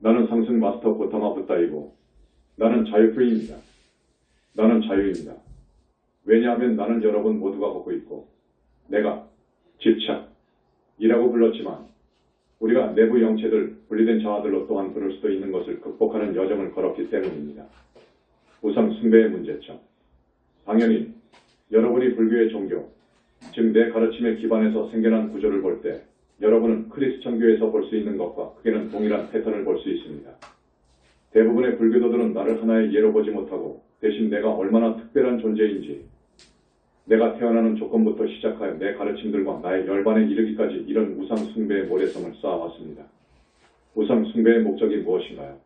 나는 상승 마스터 고타마 붓다이고 나는 자유프리입니다. 나는 자유입니다. 왜냐하면 나는 여러분 모두가 걷고 있고 내가 집착이라고 불렀지만 우리가 내부 영체들, 분리된 자아들로 또한 부를 수도 있는 것을 극복하는 여정을 걸었기 때문입니다. 우상 숭배의 문제점. 당연히 여러분이 불교의 종교, 즉 내 가르침에 기반해서 생겨난 구조를 볼 때 여러분은 크리스천교에서 볼 수 있는 것과 크게는 동일한 패턴을 볼 수 있습니다. 대부분의 불교도들은 나를 하나의 예로 보지 못하고 대신 내가 얼마나 특별한 존재인지 내가 태어나는 조건부터 시작하여 내 가르침들과 나의 열반에 이르기까지 이런 우상 숭배의 모래성을 쌓아왔습니다. 우상 숭배의 목적이 무엇인가요?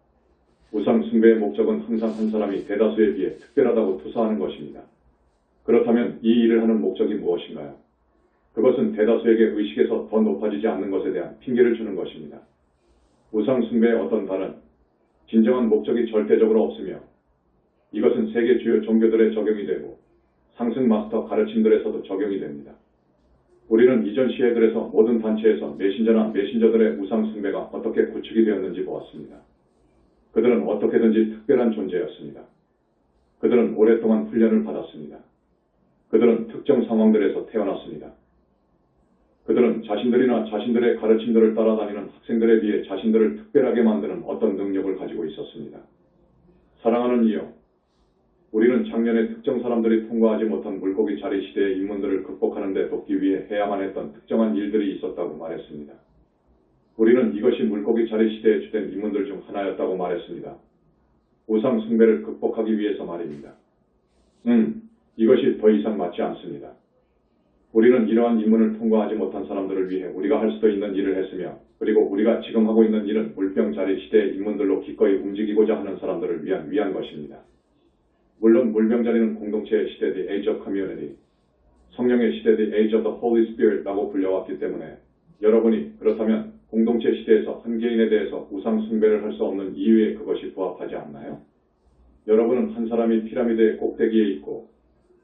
우상 숭배의 목적은 항상 한 사람이 대다수에 비해 특별하다고 투사하는 것입니다. 그렇다면 이 일을 하는 목적이 무엇인가요? 그것은 대다수에게 의식에서 더 높아지지 않는 것에 대한 핑계를 주는 것입니다. 우상 숭배의 어떤 다른 진정한 목적이 절대적으로 없으며 이것은 세계 주요 종교들에 적용이 되고 상승 마스터 가르침들에서도 적용이 됩니다. 우리는 이전 시회들에서 모든 단체에서 메신저나 메신저들의 우상 숭배가 어떻게 구축이 되었는지 보았습니다. 그들은 어떻게든지 특별한 존재였습니다. 그들은 오랫동안 훈련을 받았습니다. 그들은 특정 상황들에서 태어났습니다. 그들은 자신들이나 자신들의 가르침들을 따라다니는 학생들에 비해 자신들을 특별하게 만드는 어떤 능력을 가지고 있었습니다. 사랑하는 이요, 우리는 작년에 특정 사람들이 통과하지 못한 물고기 자리 시대의 인문들을 극복하는 데 돕기 위해 해야만 했던 특정한 일들이 있었다고 말했습니다. 우리는 이것이 물고기 자리 시대의 주된 인문들 중 하나였다고 말했습니다. 우상 숭배를 극복하기 위해서 말입니다. 이것이 더 이상 맞지 않습니다. 우리는 이러한 인문을 통과하지 못한 사람들을 위해 우리가 할 수도 있는 일을 했으며 그리고 우리가 지금 하고 있는 일은 물병 자리 시대의 인문들로 기꺼이 움직이고자 하는 사람들을 위한 것입니다. 물론 물병 자리는 공동체의 시대 The Age of Community, 성령의 시대 The Age of the Holy Spirit라고 불려왔기 때문에 여러분이 그렇다면 공동체 시대에서 한 개인에 대해서 우상 숭배를 할 수 없는 이유에 그것이 부합하지 않나요? 여러분은 한 사람이 피라미드의 꼭대기에 있고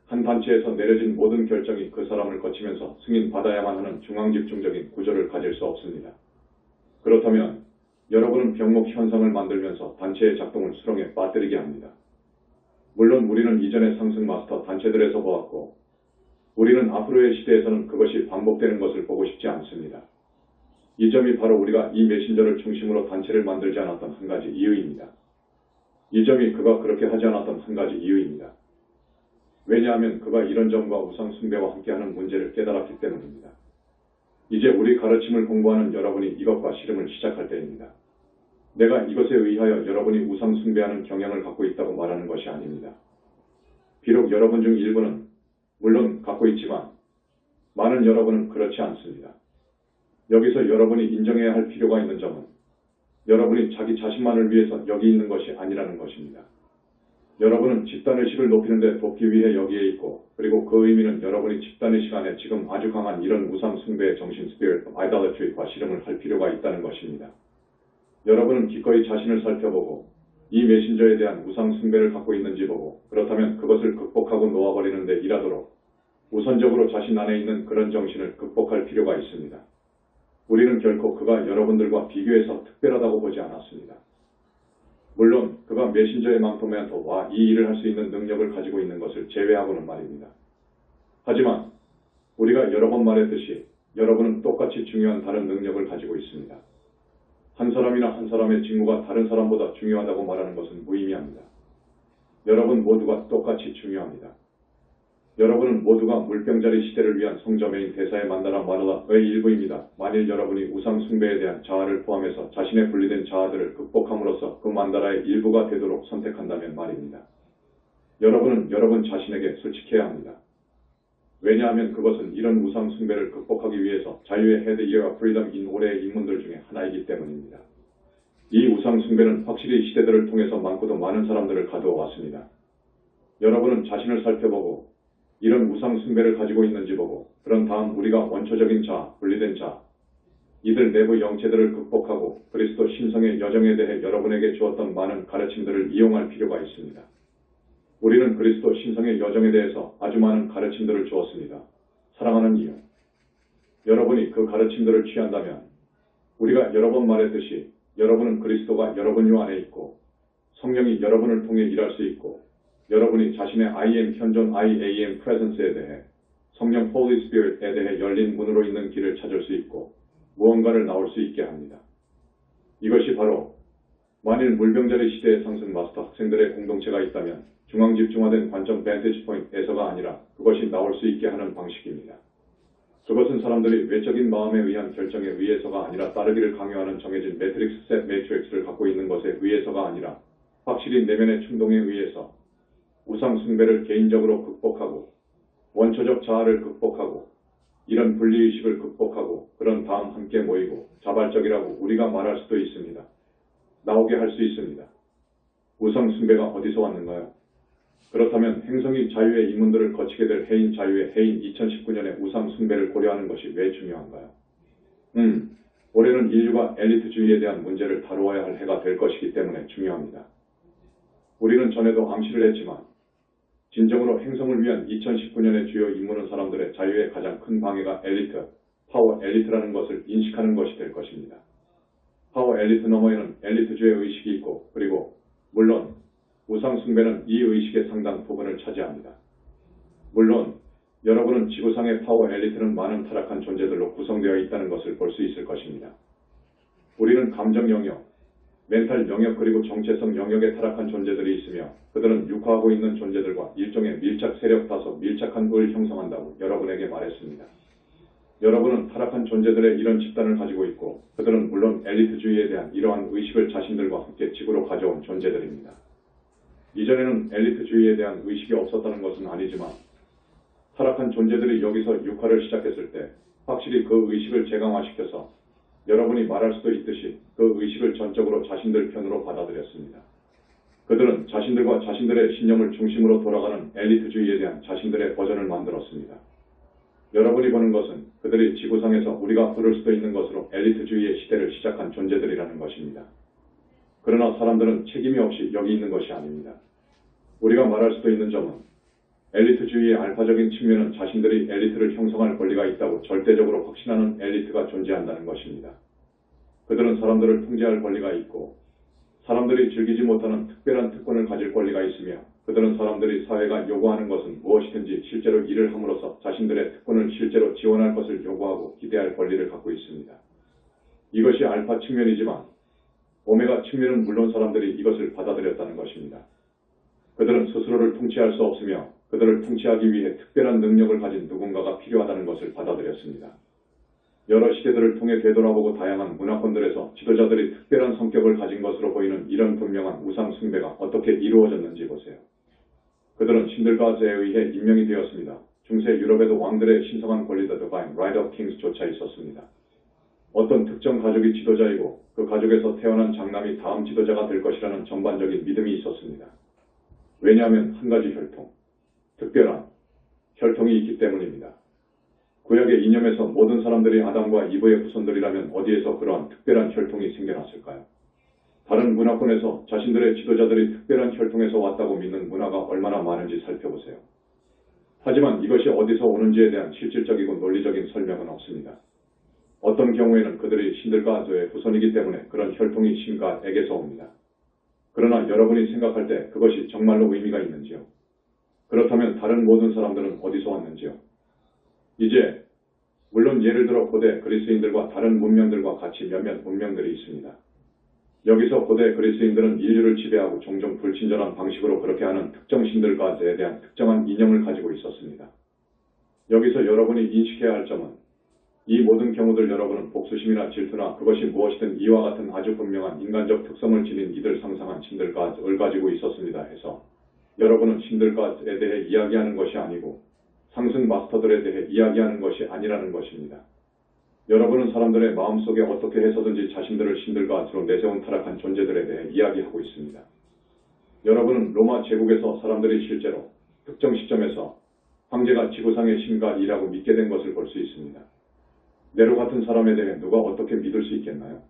한 단체에서 내려진 모든 결정이 그 사람을 거치면서 승인받아야만 하는 중앙집중적인 구조를 가질 수 없습니다. 그렇다면 여러분은 병목 현상을 만들면서 단체의 작동을 수렁에 빠뜨리게 합니다. 물론 우리는 이전의 상승 마스터 단체들에서 보았고 우리는 앞으로의 시대에서는 그것이 반복되는 것을 보고 싶지 않습니다. 이 점이 바로 우리가 이 메신저를 중심으로 단체를 만들지 않았던 한 가지 이유입니다. 이 점이 그가 그렇게 하지 않았던 한 가지 이유입니다. 왜냐하면 그가 이런 점과 우상 숭배와 함께하는 문제를 깨달았기 때문입니다. 이제 우리 가르침을 공부하는 여러분이 이것과 씨름을 시작할 때입니다. 내가 이것에 의하여 여러분이 우상 숭배하는 경향을 갖고 있다고 말하는 것이 아닙니다. 비록 여러분 중 일부는 물론 갖고 있지만 많은 여러분은 그렇지 않습니다. 여기서 여러분이 인정해야 할 필요가 있는 점은 여러분이 자기 자신만을 위해서 여기 있는 것이 아니라는 것입니다. 여러분은 집단의식을 높이는 데 돕기 위해 여기에 있고 그리고 그 의미는 여러분이 집단의식 안에 지금 아주 강한 이런 우상 숭배의 정신 스피릿 아이달러트리와 씨름을 할 필요가 있다는 것입니다. 여러분은 기꺼이 자신을 살펴보고 이 메신저에 대한 우상 숭배를 갖고 있는지 보고 그렇다면 그것을 극복하고 놓아버리는 데 일하도록 우선적으로 자신 안에 있는 그런 정신을 극복할 필요가 있습니다. 우리는 결코 그가 여러분들과 비교해서 특별하다고 보지 않았습니다. 물론 그가 메신저의 망토멘토와 이 일을 할 수 있는 능력을 가지고 있는 것을 제외하고는 말입니다. 하지만 우리가 여러 번 말했듯이 여러분은 똑같이 중요한 다른 능력을 가지고 있습니다. 한 사람이나 한 사람의 직무가 다른 사람보다 중요하다고 말하는 것은 무의미합니다. 여러분 모두가 똑같이 중요합니다. 여러분은 모두가 물병자리 시대를 위한 성저매인 대사의 만다라 마누라의 일부입니다. 만일 여러분이 우상 숭배에 대한 자아를 포함해서 자신의 분리된 자아들을 극복함으로써 그 만다라의 일부가 되도록 선택한다면 말입니다. 여러분은 여러분 자신에게 솔직해야 합니다. 왜냐하면 그것은 이런 우상 숭배를 극복하기 위해서 자유의 헤드이어와 프리덤인 올해의 인문들 중에 하나이기 때문입니다. 이 우상 숭배는 확실히 시대들을 통해서 많고도 많은 사람들을 가두어 왔습니다. 여러분은 자신을 살펴보고 이런 우상 숭배를 가지고 있는지 보고 그런 다음 우리가 원초적인 자, 분리된 자, 이들 내부 영체들을 극복하고 그리스도 신성의 여정에 대해 여러분에게 주었던 많은 가르침들을 이용할 필요가 있습니다. 우리는 그리스도 신성의 여정에 대해서 아주 많은 가르침들을 주었습니다. 사랑하는 이유, 여러분이 그 가르침들을 취한다면 우리가 여러 번 말했듯이 여러분은 그리스도가 여러분 요 안에 있고 성령이 여러분을 통해 일할 수 있고 여러분이 자신의 I am 현존 I am presence에 대해 성령 Holy Spirit에 대해 열린 문으로 있는 길을 찾을 수 있고 무언가를 나올 수 있게 합니다. 이것이 바로 만일 물병자리 시대의 상승 마스터 학생들의 공동체가 있다면 중앙 집중화된 관점 vantage point에서가 아니라 그것이 나올 수 있게 하는 방식입니다. 그것은 사람들이 외적인 마음에 의한 결정에 의해서가 아니라 따르기를 강요하는 정해진 매트릭스 셋 매트릭스를 갖고 있는 것에 의해서가 아니라 확실히 내면의 충동에 의해서 우상 숭배를 개인적으로 극복하고 원초적 자아를 극복하고 이런 분리의식을 극복하고 그런 다음 함께 모이고 자발적이라고 우리가 말할 수도 있습니다. 나오게 할 수 있습니다. 우상 숭배가 어디서 왔는가요? 그렇다면 행성이 자유의 이문들을 거치게 될 해인 자유의 해인 2019년의 우상 숭배를 고려하는 것이 왜 중요한가요? 올해는 인류가 엘리트주의에 대한 문제를 다루어야 할 해가 될 것이기 때문에 중요합니다. 우리는 전에도 암시를 했지만 진정으로 행성을 위한 2019년의 주요 임무는 사람들의 자유의 가장 큰 방해가 엘리트, 파워 엘리트라는 것을 인식하는 것이 될 것입니다. 파워 엘리트 너머에는 엘리트주의 의식이 있고 그리고 물론 우상 숭배는 이 의식의 상당 부분을 차지합니다. 물론 여러분은 지구상의 파워 엘리트는 많은 타락한 존재들로 구성되어 있다는 것을 볼 수 있을 것입니다. 우리는 감정 영역, 멘탈 영역 그리고 정체성 영역에 타락한 존재들이 있으며 그들은 육화하고 있는 존재들과 일종의 밀착 세력 다소 밀착한 을 형성한다고 여러분에게 말했습니다. 여러분은 타락한 존재들의 이런 집단을 가지고 있고 그들은 물론 엘리트주의에 대한 이러한 의식을 자신들과 함께 지구로 가져온 존재들입니다. 이전에는 엘리트주의에 대한 의식이 없었다는 것은 아니지만 타락한 존재들이 여기서 육화를 시작했을 때 확실히 그 의식을 재강화시켜서 여러분이 말할 수도 있듯이 그 의식을 전적으로 자신들 편으로 받아들였습니다. 그들은 자신들과 자신들의 신념을 중심으로 돌아가는 엘리트주의에 대한 자신들의 버전을 만들었습니다. 여러분이 보는 것은 그들이 지구상에서 우리가 부를 수도 있는 것으로 엘리트주의의 시대를 시작한 존재들이라는 것입니다. 그러나 사람들은 책임이 없이 여기 있는 것이 아닙니다. 우리가 말할 수도 있는 점은 엘리트주의의 알파적인 측면은 자신들이 엘리트를 형성할 권리가 있다고 절대적으로 확신하는 엘리트가 존재한다는 것입니다. 그들은 사람들을 통제할 권리가 있고 사람들이 즐기지 못하는 특별한 특권을 가질 권리가 있으며 그들은 사람들이 사회가 요구하는 것은 무엇이든지 실제로 일을 함으로써 자신들의 특권을 실제로 지원할 것을 요구하고 기대할 권리를 갖고 있습니다. 이것이 알파 측면이지만 오메가 측면은 물론 사람들이 이것을 받아들였다는 것입니다. 그들은 스스로를 통치할 수 없으며 그들을 통치하기 위해 특별한 능력을 가진 누군가가 필요하다는 것을 받아들였습니다. 여러 시대들을 통해 되돌아보고 다양한 문화권들에서 지도자들이 특별한 성격을 가진 것으로 보이는 이런 분명한 우상 숭배가 어떻게 이루어졌는지 보세요. 그들은 신들과에 의해 임명이 되었습니다. 중세 유럽에도 왕들의 신성한 권리 The Divine Right of Kings조차 있었습니다. 어떤 특정 가족이 지도자이고 그 가족에서 태어난 장남이 다음 지도자가 될 것이라는 전반적인 믿음이 있었습니다. 왜냐하면 한 가지 혈통, 특별한 혈통이 있기 때문입니다. 구약의 이념에서 모든 사람들이 아담과 이브의 후손들이라면 어디에서 그러한 특별한 혈통이 생겨났을까요? 다른 문화권에서 자신들의 지도자들이 특별한 혈통에서 왔다고 믿는 문화가 얼마나 많은지 살펴보세요. 하지만 이것이 어디서 오는지에 대한 실질적이고 논리적인 설명은 없습니다. 어떤 경우에는 그들이 신들과의 후손이기 때문에 그런 혈통이 신과에게서 옵니다. 그러나 여러분이 생각할 때 그것이 정말로 의미가 있는지요? 그렇다면 다른 모든 사람들은 어디서 왔는지요? 이제 물론 예를 들어 고대 그리스인들과 다른 문명들과 같이 몇몇 문명들이 있습니다. 여기서 고대 그리스인들은 인류를 지배하고 종종 불친절한 방식으로 그렇게 하는 특정 신들과에 대한 특정한 이념을 가지고 있었습니다. 여기서 여러분이 인식해야 할 점은 이 모든 경우들 여러분은 복수심이나 질투나 그것이 무엇이든 이와 같은 아주 분명한 인간적 특성을 지닌 이들 상상한 신들과를 가지고 있었습니다 해서 여러분은 신들과에 대해 이야기하는 것이 아니고 상승 마스터들에 대해 이야기하는 것이 아니라는 것입니다. 여러분은 사람들의 마음속에 어떻게 해서든지 자신들을 신들과로 내세운 타락한 존재들에 대해 이야기하고 있습니다. 여러분은 로마 제국에서 사람들이 실제로 특정 시점에서 황제가 지구상의 신과이라고 믿게 된 것을 볼 수 있습니다. 네로 같은 사람에 대해 누가 어떻게 믿을 수 있겠나요?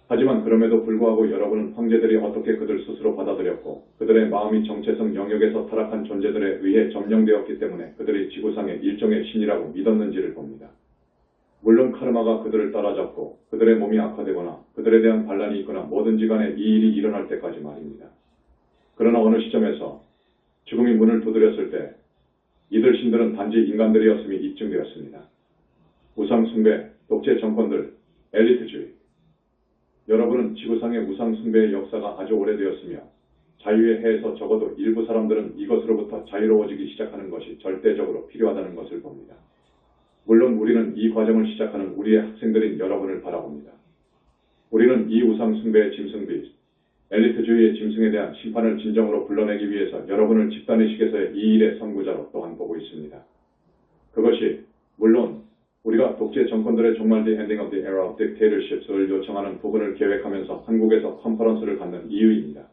하지만 그럼에도 불구하고 여러분은 황제들이 어떻게 그들 스스로 받아들였고 그들의 마음이 정체성 영역에서 타락한 존재들에 의해 점령되었기 때문에 그들이 지구상의 일종의 신이라고 믿었는지를 봅니다. 물론 카르마가 그들을 따라잡고 그들의 몸이 악화되거나 그들에 대한 반란이 있거나 뭐든지 간에 이 일이 일어날 때까지 말입니다. 그러나 어느 시점에서 죽음이 문을 두드렸을 때 이들 신들은 단지 인간들이었음이 입증되었습니다. 우상 숭배, 독재 정권들, 엘리트주의. 여러분은 지구상의 우상 숭배의 역사가 아주 오래되었으며 자유의 해에서 적어도 일부 사람들은 이것으로부터 자유로워지기 시작하는 것이 절대적으로 필요하다는 것을 봅니다. 물론 우리는 이 과정을 시작하는 우리의 학생들인 여러분을 바라봅니다. 우리는 이 우상 숭배의 짐승비, 엘리트주의의 짐승에 대한 심판을 진정으로 불러내기 위해서 여러분을 집단의식에서의 이 일의 선구자로 또한 보고 있습니다. 그것이 물론 우리가 독재 정권들의 종말 The Ending of the Era of Dictatorships를 요청하는 부분을 계획하면서 한국에서 컨퍼런스를 갖는 이유입니다.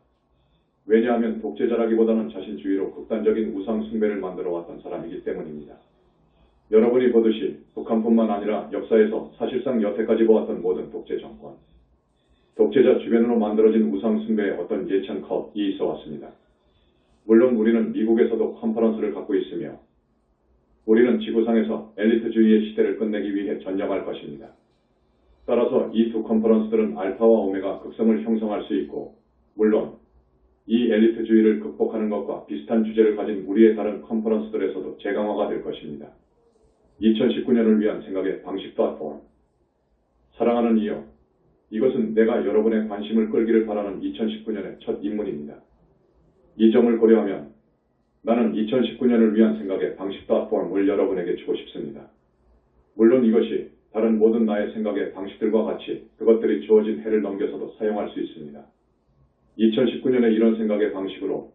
왜냐하면 독재자라기보다는 자신주의로 극단적인 우상 숭배를 만들어 왔던 사람이기 때문입니다. 여러분이 보듯이 북한뿐만 아니라 역사에서 사실상 여태까지 보았던 모든 독재 정권, 독재자 주변으로 만들어진 우상 숭배의 어떤 예천 컷이 있어 왔습니다. 물론 우리는 미국에서도 컨퍼런스를 갖고 있으며 우리는 지구상에서 엘리트주의의 시대를 끝내기 위해 전념할 것입니다. 따라서 이 두 컨퍼런스들은 알파와 오메가 극성을 형성할 수 있고 물론 이 엘리트주의를 극복하는 것과 비슷한 주제를 가진 우리의 다른 컨퍼런스들에서도 재강화가 될 것입니다. 2019년을 위한 생각의 방식 플랫폼. 사랑하는 이여, 이것은 내가 여러분의 관심을 끌기를 바라는 2019년의 첫 입문입니다. 이 점을 고려하면 나는 2019년을 위한 생각의 방식 플랫폼을 여러분에게 주고 싶습니다. 물론 이것이 다른 모든 나의 생각의 방식들과 같이 그것들이 주어진 해를 넘겨서도 사용할 수 있습니다. 2019년의 이런 생각의 방식으로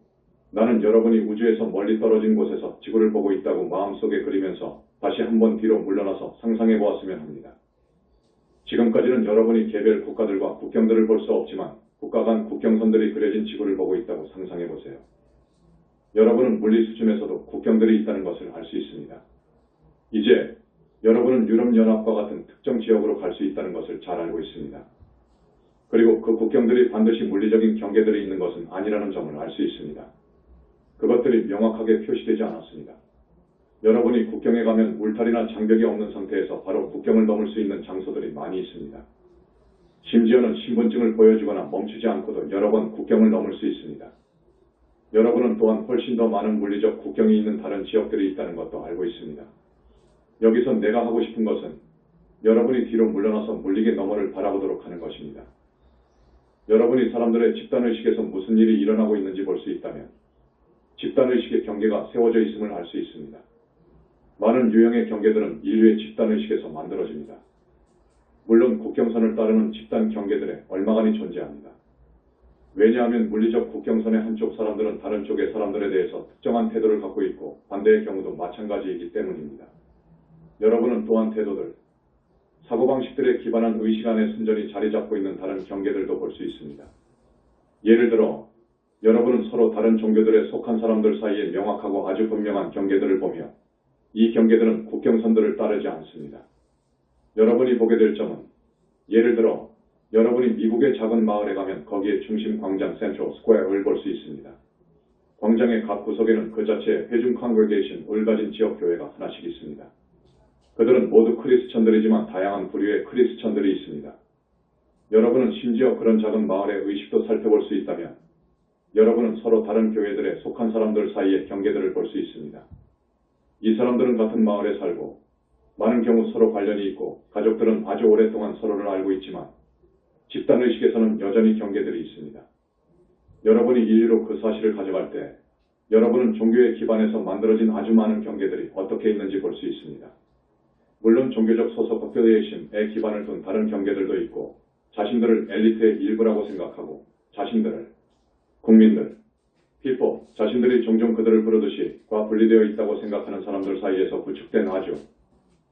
나는 여러분이 우주에서 멀리 떨어진 곳에서 지구를 보고 있다고 마음속에 그리면서 다시 한번 뒤로 물러나서 상상해 보았으면 합니다. 지금까지는 여러분이 개별 국가들과 국경들을 볼 수 없지만 국가 간 국경선들이 그려진 지구를 보고 있다고 상상해 보세요. 여러분은 물리 수준에서도 국경들이 있다는 것을 알 수 있습니다. 이제 여러분은 유럽연합과 같은 특정 지역으로 갈 수 있다는 것을 잘 알고 있습니다. 그리고 그 국경들이 반드시 물리적인 경계들이 있는 것은 아니라는 점을 알 수 있습니다. 그것들이 명확하게 표시되지 않았습니다. 여러분이 국경에 가면 울타리나 장벽이 없는 상태에서 바로 국경을 넘을 수 있는 장소들이 많이 있습니다. 심지어는 신분증을 보여주거나 멈추지 않고도 여러 번 국경을 넘을 수 있습니다. 여러분은 또한 훨씬 더 많은 물리적 국경이 있는 다른 지역들이 있다는 것도 알고 있습니다. 여기서 내가 하고 싶은 것은 여러분이 뒤로 물러나서 물리게 너머를 바라보도록 하는 것입니다. 여러분이 사람들의 집단의식에서 무슨 일이 일어나고 있는지 볼 수 있다면 집단의식의 경계가 세워져 있음을 알 수 있습니다. 많은 유형의 경계들은 인류의 집단의식에서 만들어집니다. 물론 국경선을 따르는 집단 경계들에 얼마간이 존재합니다. 왜냐하면 물리적 국경선의 한쪽 사람들은 다른 쪽의 사람들에 대해서 특정한 태도를 갖고 있고 반대의 경우도 마찬가지이기 때문입니다. 여러분은 또한 태도들, 사고방식들에 기반한 의식 안에 순전히 자리 잡고 있는 다른 경계들도 볼 수 있습니다. 예를 들어 여러분은 서로 다른 종교들에 속한 사람들 사이에 명확하고 아주 분명한 경계들을 보며 이 경계들은 국경선들을 따르지 않습니다. 여러분이 보게 될 점은 예를 들어 여러분이 미국의 작은 마을에 가면 거기에 중심 광장 센트럴 스퀘어를 볼 수 있습니다. 광장의 각 구석에는 그 자체의 회중 컨그레게이션을 가진 지역 교회가 하나씩 있습니다. 그들은 모두 크리스천들이지만 다양한 부류의 크리스천들이 있습니다. 여러분은 심지어 그런 작은 마을의 의식도 살펴볼 수 있다면 여러분은 서로 다른 교회들에 속한 사람들 사이의 경계들을 볼 수 있습니다. 이 사람들은 같은 마을에 살고 많은 경우 서로 관련이 있고 가족들은 아주 오랫동안 서로를 알고 있지만 집단의식에서는 여전히 경계들이 있습니다. 여러분이 인류로 그 사실을 가져갈 때 여러분은 종교에 기반해서 만들어진 아주 많은 경계들이 어떻게 있는지 볼 수 있습니다. 물론 종교적 소속 어필리에이션에 기반을 둔 다른 경계들도 있고 자신들을 엘리트의 일부라고 생각하고 자신들을 국민들, people, 자신들이 종종 그들을 부르듯이 과 분리되어 있다고 생각하는 사람들 사이에서 구축된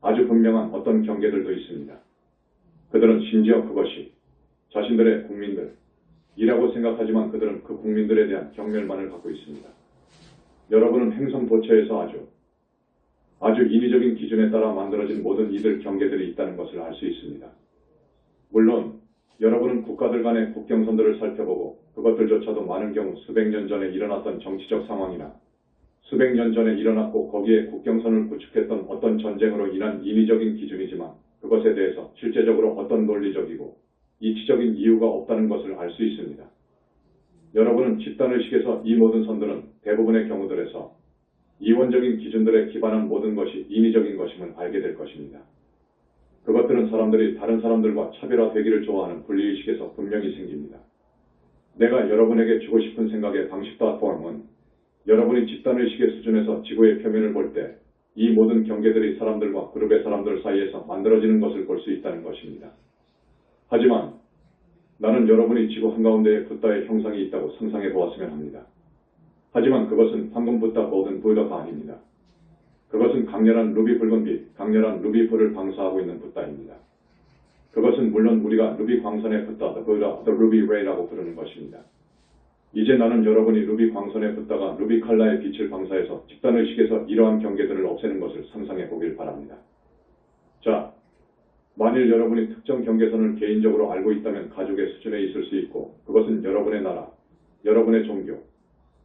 아주 분명한 어떤 경계들도 있습니다. 그들은 심지어 그것이 자신들의 국민들이라고 생각하지만 그들은 그 국민들에 대한 경멸만을 갖고 있습니다. 여러분은 행성 도처에서 아주 인위적인 기준에 따라 만들어진 모든 이들 경계들이 있다는 것을 알 수 있습니다. 물론 여러분은 국가들 간의 국경선들을 살펴보고 그것들조차도 많은 경우 수백 년 전에 일어났던 정치적 상황이나 수백 년 전에 일어났고 거기에 국경선을 구축했던 어떤 전쟁으로 인한 인위적인 기준이지만 그것에 대해서 실제적으로 어떤 논리적이고 이치적인 이유가 없다는 것을 알 수 있습니다. 여러분은 집단의식에서 이 모든 선들은 대부분의 경우들에서 이원적인 기준들에 기반한 모든 것이 인위적인 것임을 알게 될 것입니다. 그것들은 사람들이 다른 사람들과 차별화되기를 좋아하는 분리의식에서 분명히 생깁니다. 내가 여러분에게 주고 싶은 생각의 방식과 포함은 여러분이 집단의식의 수준에서 지구의 표면을 볼 때 이 모든 경계들이 사람들과 그룹의 사람들 사이에서 만들어지는 것을 볼 수 있다는 것입니다. 하지만 나는 여러분이 지구 한가운데에 붓다의 형상이 있다고 상상해 보았으면 합니다. 하지만 그것은 황금 붓다 모든 붓다가 아닙니다. 그것은 강렬한 루비 붉은빛, 강렬한 루비 불을 방사하고 있는 붓다입니다. 그것은 물론 우리가 루비 광선의 붓다, the ruby ray라고 부르는 것입니다. 이제 나는 여러분이 루비 광선의 붓다가 루비 칼라의 빛을 방사해서 집단의식에서 이러한 경계들을 없애는 것을 상상해 보길 바랍니다. 자, 만일 여러분이 특정 경계선을 개인적으로 알고 있다면 가족의 수준에 있을 수 있고 그것은 여러분의 나라, 여러분의 종교,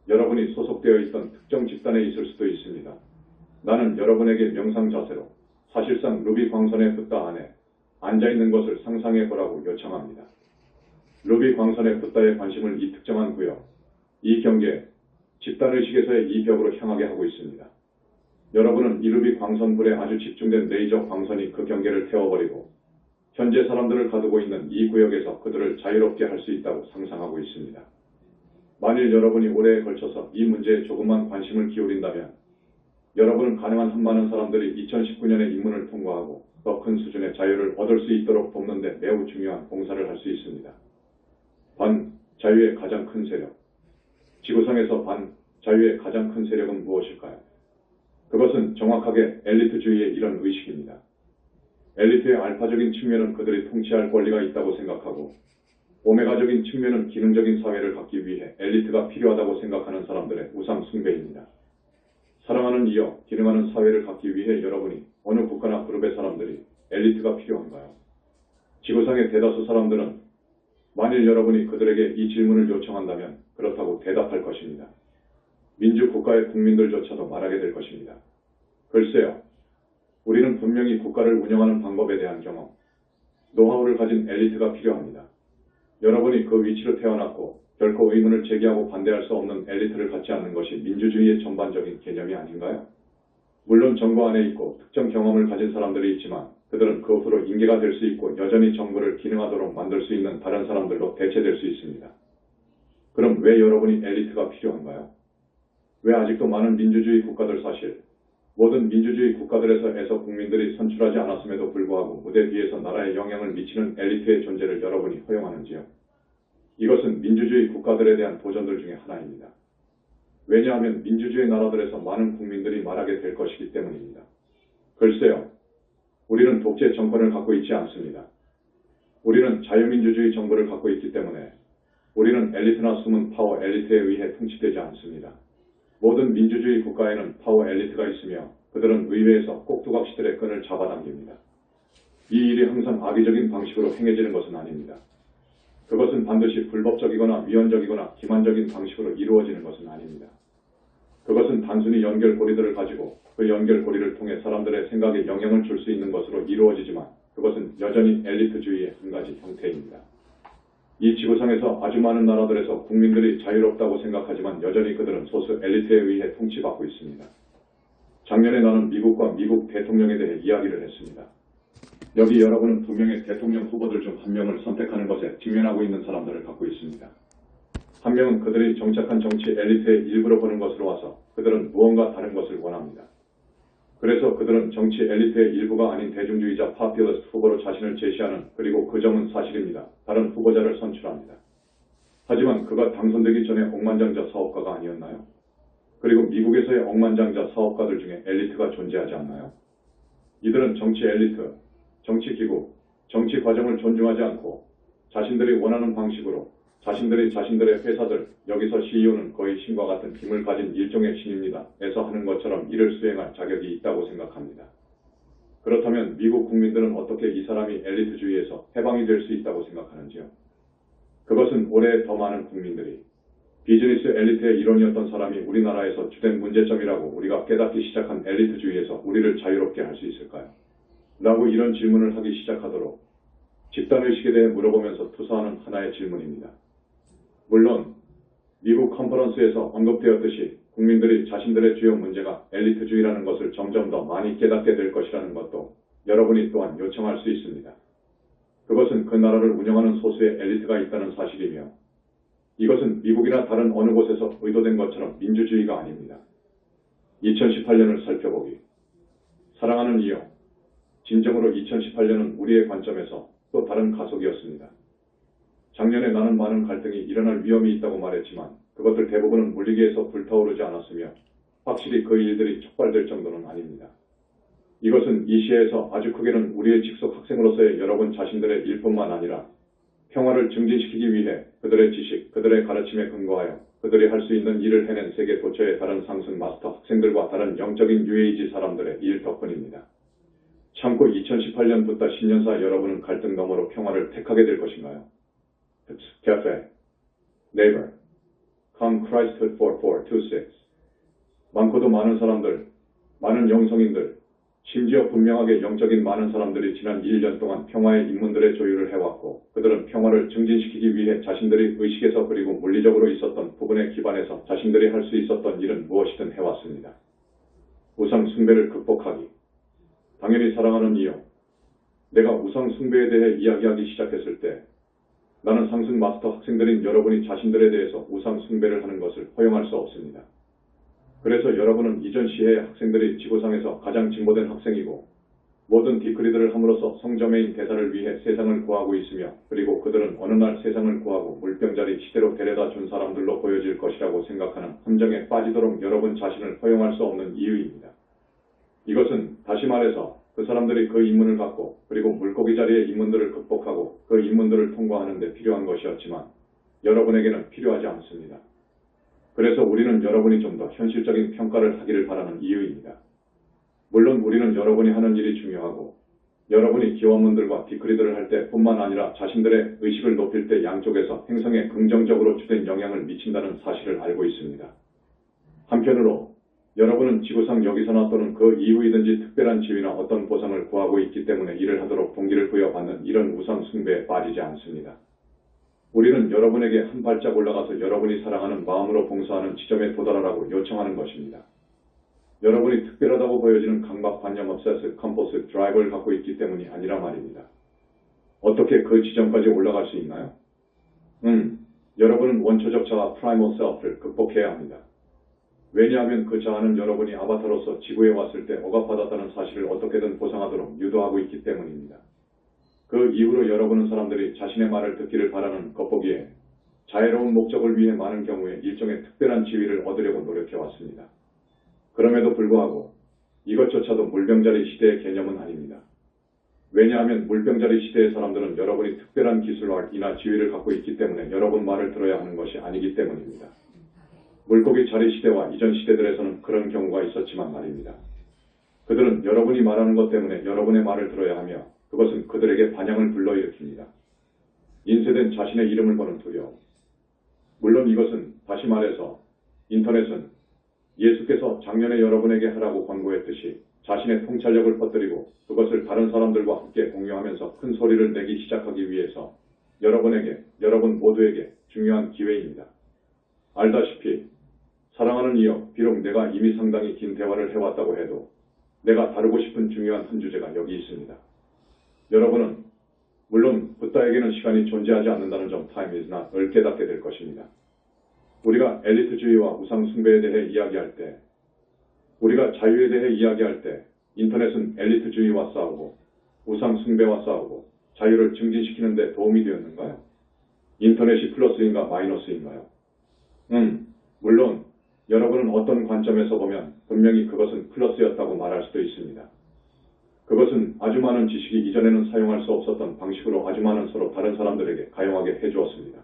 여러분이 소속되어 있던 특정 집단에 있을 수도 있습니다. 나는 여러분에게 명상 자세로 사실상 루비 광선의 붓다 안에 앉아있는 것을 상상해 보라고 요청합니다. 루비 광선의 붓다의 관심을 이 특정한 구역, 이 경계, 집단의식에서의 이 벽으로 향하게 하고 있습니다. 여러분은 이 루비 광선불에 아주 집중된 레이저 광선이 그 경계를 태워버리고 현재 사람들을 가두고 있는 이 구역에서 그들을 자유롭게 할 수 있다고 상상하고 있습니다. 만일 여러분이 오래에 걸쳐서 이 문제에 조금만 관심을 기울인다면 여러분은 가능한 한 많은 사람들이 2019년의 입문을 통과하고 더 큰 수준의 자유를 얻을 수 있도록 돕는 데 매우 중요한 봉사를 할 수 있습니다. 반자유의 가장 큰 세력. 지구상에서 반자유의 가장 큰 세력은 무엇일까요? 그것은 정확하게 엘리트주의의 이런 의식입니다. 엘리트의 알파적인 측면은 그들이 통치할 권리가 있다고 생각하고 오메가적인 측면은 기능적인 사회를 갖기 위해 엘리트가 필요하다고 생각하는 사람들의 우상 숭배입니다. 사랑하는 이어 기능하는 사회를 갖기 위해 여러분이 어느 국가나 그룹의 사람들이 엘리트가 필요한가요? 지구상의 대다수 사람들은 만일 여러분이 그들에게 이 질문을 요청한다면 그렇다고 대답할 것입니다. 민주국가의 국민들조차도 말하게 될 것입니다. 글쎄요. 우리는 분명히 국가를 운영하는 방법에 대한 경험, 노하우를 가진 엘리트가 필요합니다. 여러분이 그 위치로 태어났고 결코 의문을 제기하고 반대할 수 없는 엘리트를 갖지 않는 것이 민주주의의 전반적인 개념이 아닌가요? 물론 정부 안에 있고 특정 경험을 가진 사람들이 있지만 그들은 그 후로 인계가 될 수 있고 여전히 정부를 기능하도록 만들 수 있는 다른 사람들로 대체될 수 있습니다. 그럼 왜 여러분이 엘리트가 필요한가요? 왜 아직도 많은 민주주의 국가들 사실 모든 민주주의 국가들에서 국민들이 선출하지 않았음에도 불구하고 무대 뒤에서 나라에 영향을 미치는 엘리트의 존재를 여러분이 허용하는지요? 이것은 민주주의 국가들에 대한 도전들 중에 하나입니다. 왜냐하면 민주주의 나라들에서 많은 국민들이 말하게 될 것이기 때문입니다. 글쎄요. 우리는 독재 정권을 갖고 있지 않습니다. 우리는 자유민주주의 정부를 갖고 있기 때문에 우리는 엘리트나 숨은 파워 엘리트에 의해 통치되지 않습니다. 모든 민주주의 국가에는 파워 엘리트가 있으며 그들은 의회에서 꼭두각시들의 끈을 잡아당깁니다. 이 일이 항상 악의적인 방식으로 행해지는 것은 아닙니다. 그것은 반드시 불법적이거나 위헌적이거나 기만적인 방식으로 이루어지는 것은 아닙니다. 그것은 단순히 연결고리들을 가지고 그 연결고리를 통해 사람들의 생각에 영향을 줄 수 있는 것으로 이루어지지만 그것은 여전히 엘리트주의의 한 가지 형태입니다. 이 지구상에서 아주 많은 나라들에서 국민들이 자유롭다고 생각하지만 여전히 그들은 소수 엘리트에 의해 통치받고 있습니다. 작년에 나는 미국과 미국 대통령에 대해 이야기를 했습니다. 여기 여러분은 두 명의 대통령 후보들 중 한 명을 선택하는 것에 직면하고 있는 사람들을 갖고 있습니다. 한 명은 그들이 정착한 정치 엘리트의 일부로 보는 것으로 와서 그들은 무언가 다른 것을 원합니다. 그래서 그들은 정치 엘리트의 일부가 아닌 대중주의자 파퓰리스트 후보로 자신을 제시하는 그리고 그 점은 사실입니다. 다른 후보자를 선출합니다. 하지만 그가 당선되기 전에 억만장자 사업가가 아니었나요? 그리고 미국에서의 억만장자 사업가들 중에 엘리트가 존재하지 않나요? 이들은 정치 엘리트, 정치기구, 정치 과정을 존중하지 않고 자신들이 원하는 방식으로 자신들이 자신들의 회사들, 여기서 CEO는 거의 신과 같은 힘을 가진 일종의 신입니다. 에서 하는 것처럼 일을 수행할 자격이 있다고 생각합니다. 그렇다면 미국 국민들은 어떻게 이 사람이 엘리트주의에서 해방이 될 수 있다고 생각하는지요? 그것은 올해 더 많은 국민들이 비즈니스 엘리트의 일원이었던 사람이 우리나라에서 주된 문제점이라고 우리가 깨닫기 시작한 엘리트주의에서 우리를 자유롭게 할 수 있을까요? 라고 이런 질문을 하기 시작하도록 집단의식에 대해 물어보면서 투사하는 하나의 질문입니다. 물론 미국 컨퍼런스에서 언급되었듯이 국민들이 자신들의 주요 문제가 엘리트주의라는 것을 점점 더 많이 깨닫게 될 것이라는 것도 여러분이 또한 요청할 수 있습니다. 그것은 그 나라를 운영하는 소수의 엘리트가 있다는 사실이며 이것은 미국이나 다른 어느 곳에서 의도된 것처럼 민주주의가 아닙니다. 2018년을 살펴보기. 사랑하는 이요. 진정으로 2018년은 우리의 관점에서 또 다른 가속이었습니다. 작년에 나는 많은 갈등이 일어날 위험이 있다고 말했지만 그것들 대부분은 물리기에서 불타오르지 않았으며 확실히 그 일들이 촉발될 정도는 아닙니다. 이것은 이 시에서 아주 크게는 우리의 직속 학생으로서의 여러분 자신들의 일뿐만 아니라 평화를 증진시키기 위해 그들의 지식, 그들의 가르침에 근거하여 그들이 할 수 있는 일을 해낸 세계 도처의 다른 상승 마스터 학생들과 다른 영적인 UAG 사람들의 일 덕분입니다. 참고 2018년부터 10년사 여러분은 갈등 너머로 평화를 택하게 될 것인가요? Cafe, Neighbor, Come Christhood 4426. 많고도 많은 사람들, 많은 영성인들, 심지어 분명하게 영적인 많은 사람들이 지난 1년 동안 평화의 인문들의 조율을 해왔고 그들은 평화를 증진시키기 위해 자신들이 의식에서 그리고 물리적으로 있었던 부분에 기반해서 자신들이 할 수 있었던 일은 무엇이든 해왔습니다. 우상 숭배를 극복하기. 당연히 사랑하는 이요. 내가 우상 숭배에 대해 이야기하기 시작했을 때 나는 상승 마스터 학생들인 여러분이 자신들에 대해서 우상 숭배를 하는 것을 허용할 수 없습니다. 그래서 여러분은 이전 시해의 학생들이 지구상에서 가장 진보된 학생이고 모든 디크리들을 함으로써 성저매인 대사를 위해 세상을 구하고 있으며 그리고 그들은 어느 날 세상을 구하고 물병자리 시대로 데려다 준 사람들로 보여질 것이라고 생각하는 함정에 빠지도록 여러분 자신을 허용할 수 없는 이유입니다. 이것은 다시 말해서 그 사람들이 그 인문을 갖고 그리고 물고기 자리의 인문들을 극복하고 그 인문들을 통과하는 데 필요한 것이었지만 여러분에게는 필요하지 않습니다. 그래서 우리는 여러분이 좀 더 현실적인 평가를 하기를 바라는 이유입니다. 물론 우리는 여러분이 하는 일이 중요하고 여러분이 기원문들과 디크리들을 할 때뿐만 아니라 자신들의 의식을 높일 때 양쪽에서 행성에 긍정적으로 주된 영향을 미친다는 사실을 알고 있습니다. 한편으로 여러분은 지구상 여기서나 또는 그 이후이든지 특별한 지위나 어떤 보상을 구하고 있기 때문에 일을 하도록 동기를 부여받는 이런 우상 숭배에 빠지지 않습니다. 우리는 여러분에게 한 발짝 올라가서 여러분이 사랑하는 마음으로 봉사하는 지점에 도달하라고 요청하는 것입니다. 여러분이 특별하다고 보여지는 강박관념 obsessive compulsive drive를 갖고 있기 때문이 아니라 말입니다. 어떻게 그 지점까지 올라갈 수 있나요? 여러분은 원초적 자아 primal self를 극복해야 합니다. 왜냐하면 그 자아는 여러분이 아바타로서 지구에 왔을 때 억압받았다는 사실을 어떻게든 보상하도록 유도하고 있기 때문입니다. 그 이후로 여러분은 사람들이 자신의 말을 듣기를 바라는 겉보기에 자애로운 목적을 위해 많은 경우에 일종의 특별한 지위를 얻으려고 노력해왔습니다. 그럼에도 불구하고 이것조차도 물병자리 시대의 개념은 아닙니다. 왜냐하면 물병자리 시대의 사람들은 여러분이 특별한 기술이나 지위를 갖고 있기 때문에 여러분 말을 들어야 하는 것이 아니기 때문입니다. 물고기 자리 시대와 이전 시대들에서는 그런 경우가 있었지만 말입니다. 그들은 여러분이 말하는 것 때문에 여러분의 말을 들어야 하며 그것은 그들에게 반향을 불러일으킵니다. 인쇄된 자신의 이름을 보는 두려움. 물론 이것은 다시 말해서 인터넷은 예수께서 작년에 여러분에게 하라고 권고했듯이 자신의 통찰력을 퍼뜨리고 그것을 다른 사람들과 함께 공유하면서 큰 소리를 내기 시작하기 위해서 여러분에게, 여러분 모두에게 중요한 기회입니다. 알다시피 사랑하는 이여, 비록 내가 이미 상당히 긴 대화를 해왔다고 해도 내가 다루고 싶은 중요한 한 주제가 여기 있습니다. 여러분은 물론 붓다에게는 시간이 존재하지 않는다는 점 time is not을 깨닫게 될 것입니다. 우리가 엘리트주의와 우상 숭배에 대해 이야기할 때, 우리가 자유에 대해 이야기할 때 인터넷은 엘리트주의와 싸우고 우상 숭배와 싸우고 자유를 증진시키는 데 도움이 되었는가요? 인터넷이 플러스인가 마이너스인가요? 물론 여러분은 어떤 관점에서 보면 분명히 그것은 플러스였다고 말할 수도 있습니다. 그것은 아주 많은 지식이 이전에는 사용할 수 없었던 방식으로 아주 많은 서로 다른 사람들에게 가용하게 해주었습니다.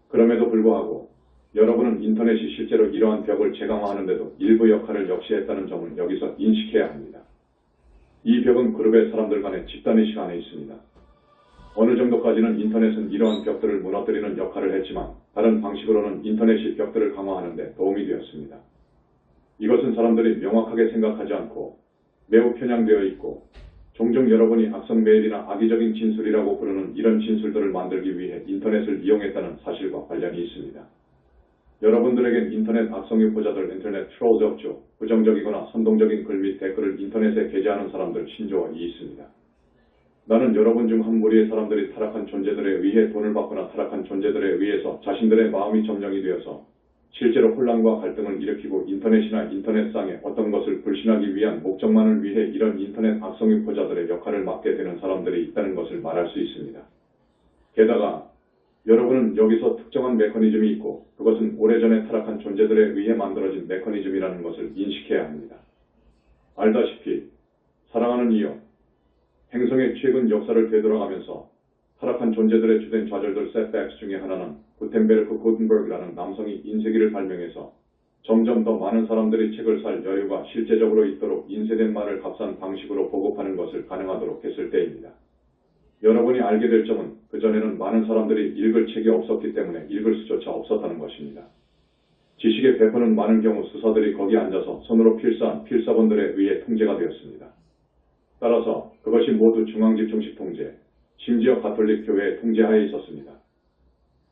그럼에도 불구하고 여러분은 인터넷이 실제로 이러한 벽을 제강화하는 데도 일부 역할을 역시 했다는 점을 여기서 인식해야 합니다. 이 벽은 그룹의 사람들 간의 집단의식 안에 있습니다. 어느 정도까지는 인터넷은 이러한 벽들을 무너뜨리는 역할을 했지만 다른 방식으로는 인터넷이 벽들을 강화하는 데 도움이 되었습니다. 이것은 사람들이 명확하게 생각하지 않고 매우 편향되어 있고 종종 여러분이 악성 메일이나 악의적인 진술이라고 부르는 이런 진술들을 만들기 위해 인터넷을 이용했다는 사실과 관련이 있습니다. 여러분들에겐 인터넷 악성 유포자들, 인터넷 트롤즈 없죠. 부정적이거나 선동적인 글 및 댓글을 인터넷에 게재하는 사람들 신조어이 있습니다. 나는 여러분 중 한 무리의 사람들이 타락한 존재들에 의해 돈을 받거나 타락한 존재들에 의해서 자신들의 마음이 점령이 되어서 실제로 혼란과 갈등을 일으키고 인터넷이나 인터넷상에 어떤 것을 불신하기 위한 목적만을 위해 이런 인터넷 악성 유포자들의 역할을 맡게 되는 사람들이 있다는 것을 말할 수 있습니다. 게다가 여러분은 여기서 특정한 메커니즘이 있고 그것은 오래전에 타락한 존재들에 의해 만들어진 메커니즘이라는 것을 인식해야 합니다. 알다시피 사랑하는 이유, 행성의 최근 역사를 되돌아가면서 타락한 존재들의 주된 좌절들 setbacks 중에 하나는 구텐베르크 구텐버그라는 남성이 인쇄기를 발명해서 점점 더 많은 사람들이 책을 살 여유가 실제적으로 있도록 인쇄된 말을 값싼 방식으로 보급하는 것을 가능하도록 했을 때입니다. 여러분이 알게 될 점은 그전에는 많은 사람들이 읽을 책이 없었기 때문에 읽을 수조차 없었다는 것입니다. 지식의 배포는 많은 경우 수사들이 거기 앉아서 손으로 필사한 필사본들에 의해 통제가 되었습니다. 따라서 그것이 모두 중앙집중식 통제, 심지어 가톨릭 교회의 통제하에 있었습니다.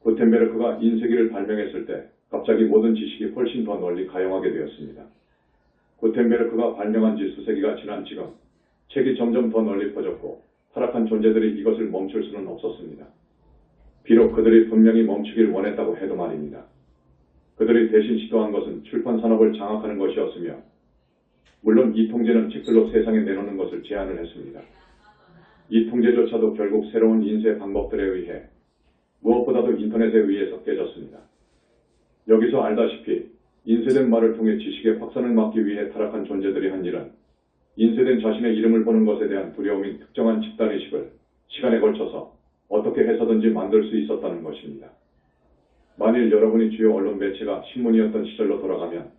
구텐베르크가 인쇄기를 발명했을 때 갑자기 모든 지식이 훨씬 더 널리 가용하게 되었습니다. 구텐베르크가 발명한 지 수세기가 지난 지금 책이 점점 더 널리 퍼졌고 타락한 존재들이 이것을 멈출 수는 없었습니다. 비록 그들이 분명히 멈추길 원했다고 해도 말입니다. 그들이 대신 시도한 것은 출판 산업을 장악하는 것이었으며 물론 이 통제는 책들로 세상에 내놓는 것을 제한을 했습니다. 이 통제조차도 결국 새로운 인쇄 방법들에 의해 무엇보다도 인터넷에 의해서 깨졌습니다. 여기서 알다시피 인쇄된 말을 통해 지식의 확산을 막기 위해 타락한 존재들이 한 일은 인쇄된 자신의 이름을 보는 것에 대한 두려움인 특정한 집단의식을 시간에 걸쳐서 어떻게 해서든지 만들 수 있었다는 것입니다. 만일 여러분이 주요 언론 매체가 신문이었던 시절로 돌아가면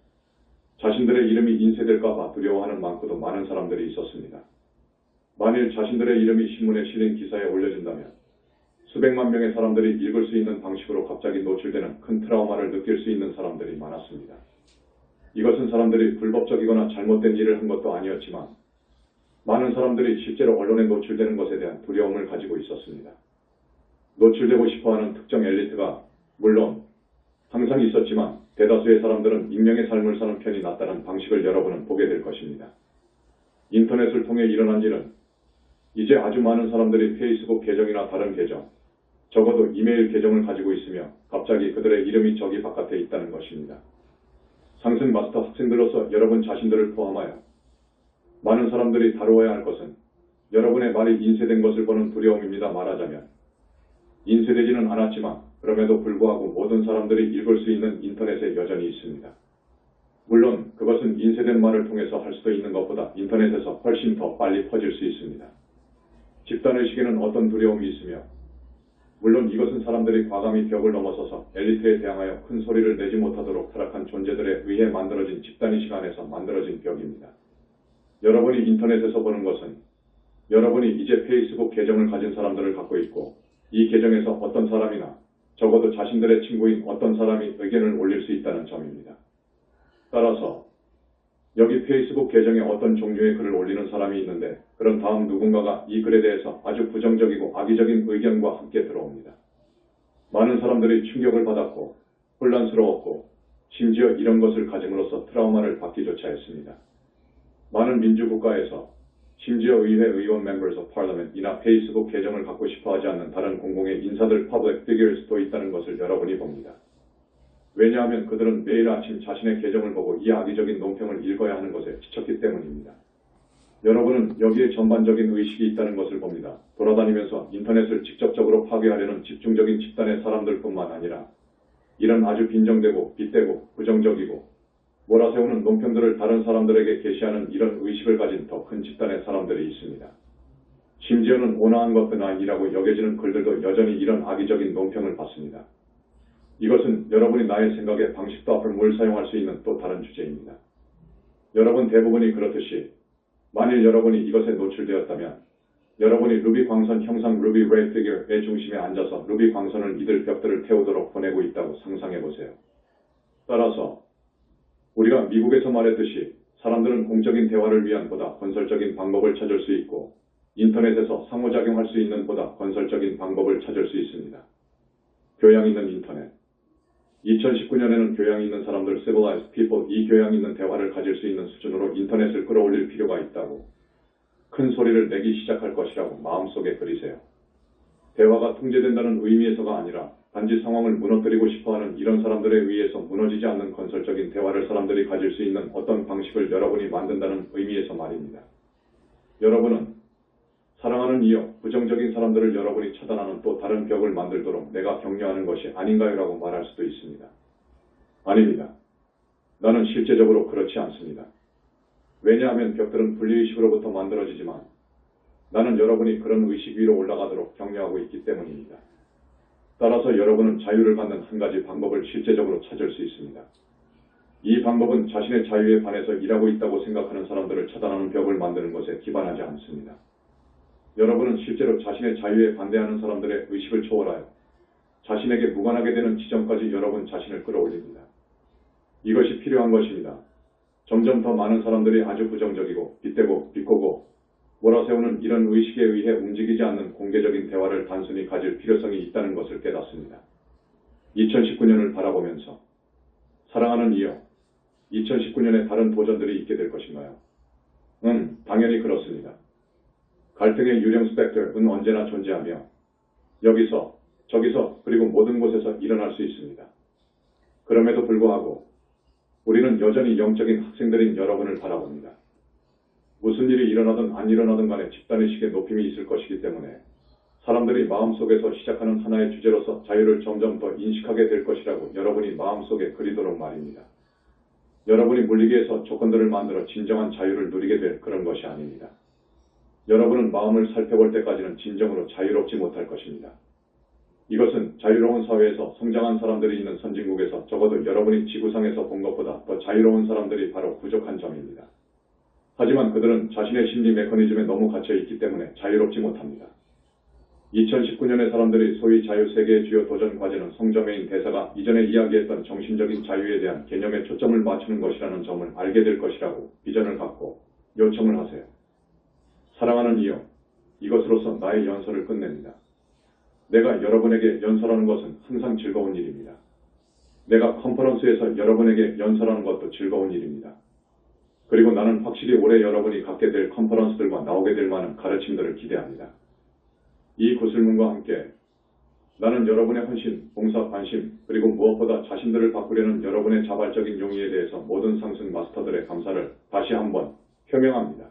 자신들의 이름이 인쇄될까 봐 두려워하는 많고도 많은 사람들이 있었습니다. 만일 자신들의 이름이 신문에 실린 기사에 올려진다면 수백만 명의 사람들이 읽을 수 있는 방식으로 갑자기 노출되는 큰 트라우마를 느낄 수 있는 사람들이 많았습니다. 이것은 사람들이 불법적이거나 잘못된 일을 한 것도 아니었지만 많은 사람들이 실제로 언론에 노출되는 것에 대한 두려움을 가지고 있었습니다. 노출되고 싶어하는 특정 엘리트가 물론 항상 있었지만 대다수의 사람들은 익명의 삶을 사는 편이 낫다는 방식을 여러분은 보게 될 것입니다. 인터넷을 통해 일어난 일은 이제 아주 많은 사람들이 페이스북 계정이나 다른 계정, 적어도 이메일 계정을 가지고 있으며 갑자기 그들의 이름이 저기 바깥에 있다는 것입니다. 상승 마스터 학생들로서 여러분 자신들을 포함하여 많은 사람들이 다루어야 할 것은 여러분의 말이 인쇄된 것을 보는 두려움입니다. 말하자면 인쇄되지는 않았지만 그럼에도 불구하고 모든 사람들이 읽을 수 있는 인터넷에 여전히 있습니다. 물론 그것은 인쇄된 말을 통해서 할 수도 있는 것보다 인터넷에서 훨씬 더 빨리 퍼질 수 있습니다. 집단의식에는 어떤 두려움이 있으며 물론 이것은 사람들이 과감히 벽을 넘어서서 엘리트에 대항하여 큰 소리를 내지 못하도록 타락한 존재들에 의해 만들어진 집단의식 안에서 만들어진 벽입니다. 여러분이 인터넷에서 보는 것은 여러분이 이제 페이스북 계정을 가진 사람들을 갖고 있고 이 계정에서 어떤 사람이나 적어도 자신들의 친구인 어떤 사람이 의견을 올릴 수 있다는 점입니다. 따라서 여기 페이스북 계정에 어떤 종류의 글을 올리는 사람이 있는데 그런 다음 누군가가 이 글에 대해서 아주 부정적이고 악의적인 의견과 함께 들어옵니다. 많은 사람들이 충격을 받았고 혼란스러웠고 심지어 이런 것을 가짐으로써 트라우마를 받기조차 했습니다. 많은 민주국가에서 심지어 의회 의원 members of parliament이나 페이스북 계정을 갖고 싶어하지 않는 다른 공공의 인사들 public figures도 있다는 것을 여러분이 봅니다. 왜냐하면 그들은 매일 아침 자신의 계정을 보고 이 악의적인 논평을 읽어야 하는 것에 지쳤기 때문입니다. 여러분은 여기에 전반적인 의식이 있다는 것을 봅니다. 돌아다니면서 인터넷을 직접적으로 파괴하려는 집중적인 집단의 사람들뿐만 아니라 이런 아주 빈정되고 빗대고 부정적이고 몰아세우는 논평들을 다른 사람들에게 게시하는 이런 의식을 가진 더 큰 집단의 사람들이 있습니다. 심지어는 온화한 것도 아니라고 여겨지는 글들도 여전히 이런 악의적인 논평을 받습니다. 이것은 여러분이 나의 생각의 방식도 앞을 뭘 사용할 수 있는 또 다른 주제입니다. 여러분 대부분이 그렇듯이 만일 여러분이 이것에 노출되었다면 여러분이 루비 광선 형상 루비 레이 피규어의 중심에 앉아서 루비 광선을 이들 벽들을 태우도록 보내고 있다고 상상해보세요. 따라서 우리가 미국에서 말했듯이 사람들은 공적인 대화를 위한 보다 건설적인 방법을 찾을 수 있고 인터넷에서 상호작용할 수 있는 보다 건설적인 방법을 찾을 수 있습니다. 교양 있는 인터넷. 2019년에는 교양 있는 사람들, civilized people, 이 교양 있는 대화를 가질 수 있는 수준으로 인터넷을 끌어올릴 필요가 있다고 큰 소리를 내기 시작할 것이라고 마음속에 그리세요. 대화가 통제된다는 의미에서가 아니라 단지 상황을 무너뜨리고 싶어하는 이런 사람들에 의해서 무너지지 않는 건설적인 대화를 사람들이 가질 수 있는 어떤 방식을 여러분이 만든다는 의미에서 말입니다. 여러분은 사랑하는 이여, 부정적인 사람들을 여러분이 차단하는 또 다른 벽을 만들도록 내가 격려하는 것이 아닌가요? 라고 말할 수도 있습니다. 아닙니다. 나는 실제적으로 그렇지 않습니다. 왜냐하면 벽들은 분리의식으로부터 만들어지지만 나는 여러분이 그런 의식 위로 올라가도록 격려하고 있기 때문입니다. 따라서 여러분은 자유를 갖는 한 가지 방법을 실제적으로 찾을 수 있습니다. 이 방법은 자신의 자유에 반해서 일하고 있다고 생각하는 사람들을 차단하는 벽을 만드는 것에 기반하지 않습니다. 여러분은 실제로 자신의 자유에 반대하는 사람들의 의식을 초월하여 자신에게 무관하게 되는 지점까지 여러분 자신을 끌어올립니다. 이것이 필요한 것입니다. 점점 더 많은 사람들이 아주 부정적이고 빗대고 비꼬고 몰아세우는 이런 의식에 의해 움직이지 않는 공개적인 대화를 단순히 가질 필요성이 있다는 것을 깨닫습니다. 2019년을 바라보면서 사랑하는 이여, 2019년에 다른 도전들이 있게 될 것인가요? 당연히 그렇습니다. 갈등의 유령 스펙터는 언제나 존재하며 여기서, 저기서, 그리고 모든 곳에서 일어날 수 있습니다. 그럼에도 불구하고 우리는 여전히 영적인 학생들인 여러분을 바라봅니다. 무슨 일이 일어나든 안 일어나든 간에 집단의식의 높임이 있을 것이기 때문에 사람들이 마음속에서 시작하는 하나의 주제로서 자유를 점점 더 인식하게 될 것이라고 여러분이 마음속에 그리도록 말입니다. 여러분이 물리게 해서 조건들을 만들어 진정한 자유를 누리게 될 그런 것이 아닙니다. 여러분은 마음을 살펴볼 때까지는 진정으로 자유롭지 못할 것입니다. 이것은 자유로운 사회에서 성장한 사람들이 있는 선진국에서 적어도 여러분이 지구상에서 본 것보다 더 자유로운 사람들이 바로 부족한 점입니다. 하지만 그들은 자신의 심리 메커니즘에 너무 갇혀 있기 때문에 자유롭지 못합니다. 2019년의 사람들이 소위 자유 세계의 주요 도전 과제는 성점의 대사가 이전에 이야기했던 정신적인 자유에 대한 개념에 초점을 맞추는 것이라는 점을 알게 될 것이라고 비전을 갖고 요청을 하세요. 사랑하는 이여, 이것으로서 나의 연설을 끝냅니다. 내가 여러분에게 연설하는 것은 항상 즐거운 일입니다. 내가 컨퍼런스에서 여러분에게 연설하는 것도 즐거운 일입니다. 그리고 나는 확실히 올해 여러분이 갖게 될 컨퍼런스들과 나오게 될 많은 가르침들을 기대합니다. 이 구슬문과 함께 나는 여러분의 헌신, 봉사, 관심, 그리고 무엇보다 자신들을 바꾸려는 여러분의 자발적인 용의에 대해서 모든 상승 마스터들의 감사를 다시 한번 표명합니다.